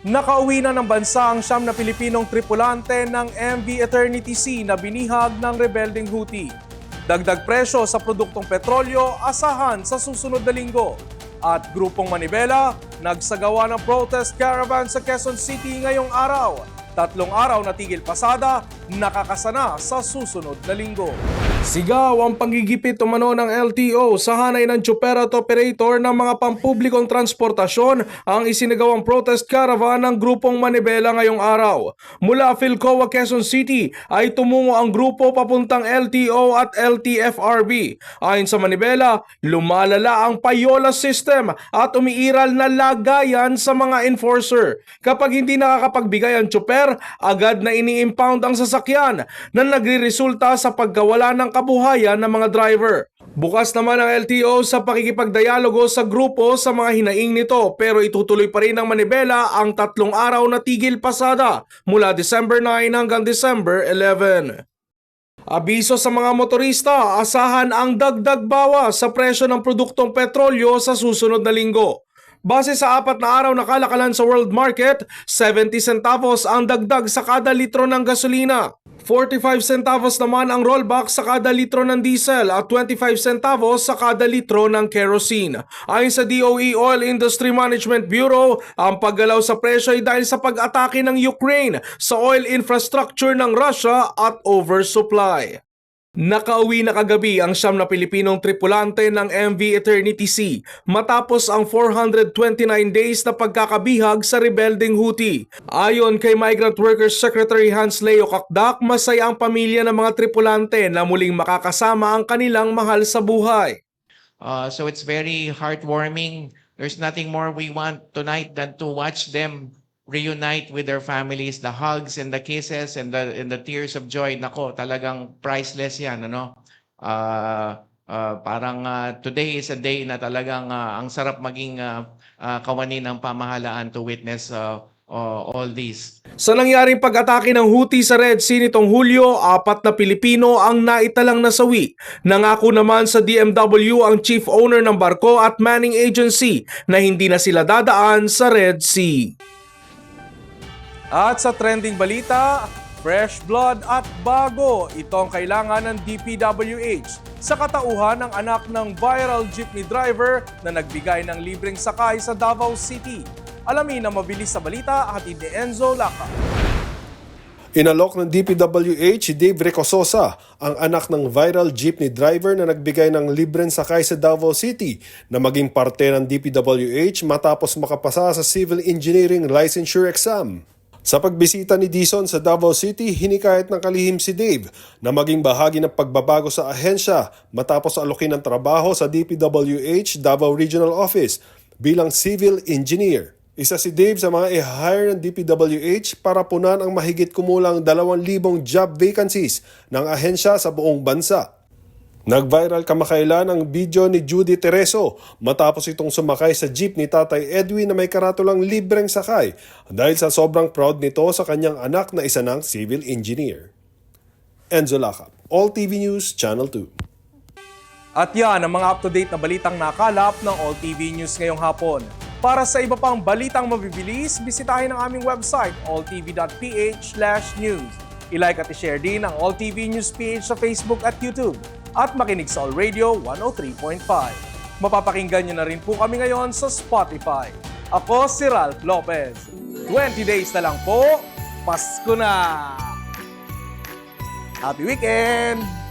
Nakauwi na ng bansa ang 9 na Pilipinong tripulante ng MV Eternity Sea na binihag ng rebelding Houthi. Dagdag presyo sa produktong petrolyo asahan sa susunod na linggo. At grupong Manibela nagsagawa ng protest caravan sa Quezon City ngayong araw. 3 araw na tigil pasada, nakakasana sa susunod na linggo. Sigaw ang panggigipit umano ng LTO sa hanay ng tsuper at operator ng mga pampublikong transportasyon ang isinagawang protest caravan ng grupong Manibela ngayong araw. Mula Philcoa, Quezon City ay tumungo ang grupo papuntang LTO at LTFRB. Ayon sa Manibela, lumalala ang payola system at umiiral na lagayan sa mga enforcer. Kapag hindi nakakapagbigay ang tsuper, agad na ini-impound ang sasakyan na nagriresulta sa pagkawala ng kabuhayan ng mga driver. Bukas naman ang LTO sa pakikipagdialogo sa grupo sa mga hinaing nito pero itutuloy pa rin ng Manibela ang 3 araw na tigil pasada mula December 9 hanggang December 11. Abiso sa mga motorista, asahan ang dagdag bawas sa presyo ng produktong petrolyo sa susunod na linggo. Base sa 4 na araw na kalakalan sa world market, 70 centavos ang dagdag sa kada litro ng gasolina. 45 centavos naman ang rollback sa kada litro ng diesel at 25 centavos sa kada litro ng kerosene. Ayon sa DOE Oil Industry Management Bureau, ang paggalaw sa presyo ay dahil sa pag-atake ng Ukraine sa oil infrastructure ng Russia at oversupply. Nakauwi na kagabi ang 9 na Pilipinong tripulante ng MV Eternity Sea matapos ang 429 days na pagkakabihag sa rebelding Houthi. Ayon kay Migrant Workers Secretary Hans Leo Kakdak, masaya ang pamilya ng mga tripulante na muling makakasama ang kanilang mahal sa buhay. So it's very heartwarming. There's nothing more we want tonight than to watch them reunite with their families. The hugs and the kisses and the tears of joy. Nako, talagang priceless yan, ano? Parang today is a day na talagang ang sarap maging kawani ng pamahalaan to witness all these. Sa nangyaring pag-atake ng Houthi sa Red Sea nitong Hulyo, 4 na Pilipino ang naitalang nasawi. Nangako naman sa DMW ang chief owner ng barko at manning agency na hindi na sila dadaan sa Red Sea. At sa trending balita, fresh blood at bago, ito ang kailangan ng DPWH sa katauhan ng anak ng viral jeepney driver na nagbigay ng libreng sakay sa Davao City. Alamin ang mabilis sa balita, hatid ni Enzo Laca. Inalok ng DPWH si Dave Recososa, ang anak ng viral jeepney driver na nagbigay ng libreng sakay sa Davao City na maging parte ng DPWH matapos makapasa sa Civil Engineering Licensure Exam. Sa pagbisita ni Dison sa Davao City, hinikayat ng kalihim si Dave na maging bahagi ng pagbabago sa ahensya matapos alokin ng trabaho sa DPWH Davao Regional Office bilang civil engineer. Isa si Dave sa mga i-hire ng DPWH para punan ang mahigit kumulang 2,000 job vacancies ng ahensya sa buong bansa. Nag-viral kamakailan ang video ni Judy Tereso matapos itong sumakay sa jeep ni Tatay Edwin na may karatulang libreng sakay dahil sa sobrang proud nito sa kanyang anak na isa ng civil engineer. Enzo Laca, All TV News, Channel 2. At yan ang mga up-to-date na balitang nakalap ng All TV News ngayong hapon. Para sa iba pang balitang mabibilis, bisitahin ang aming website alltv.ph/news. I-like at i-share din ang All TV News PH sa Facebook at YouTube. At makinig sa All Radio 103.5. Mapapakinggan nyo na rin po kami ngayon sa Spotify. Ako si Ralph Lopez. 20 days na lang po, Pasko na! Happy weekend!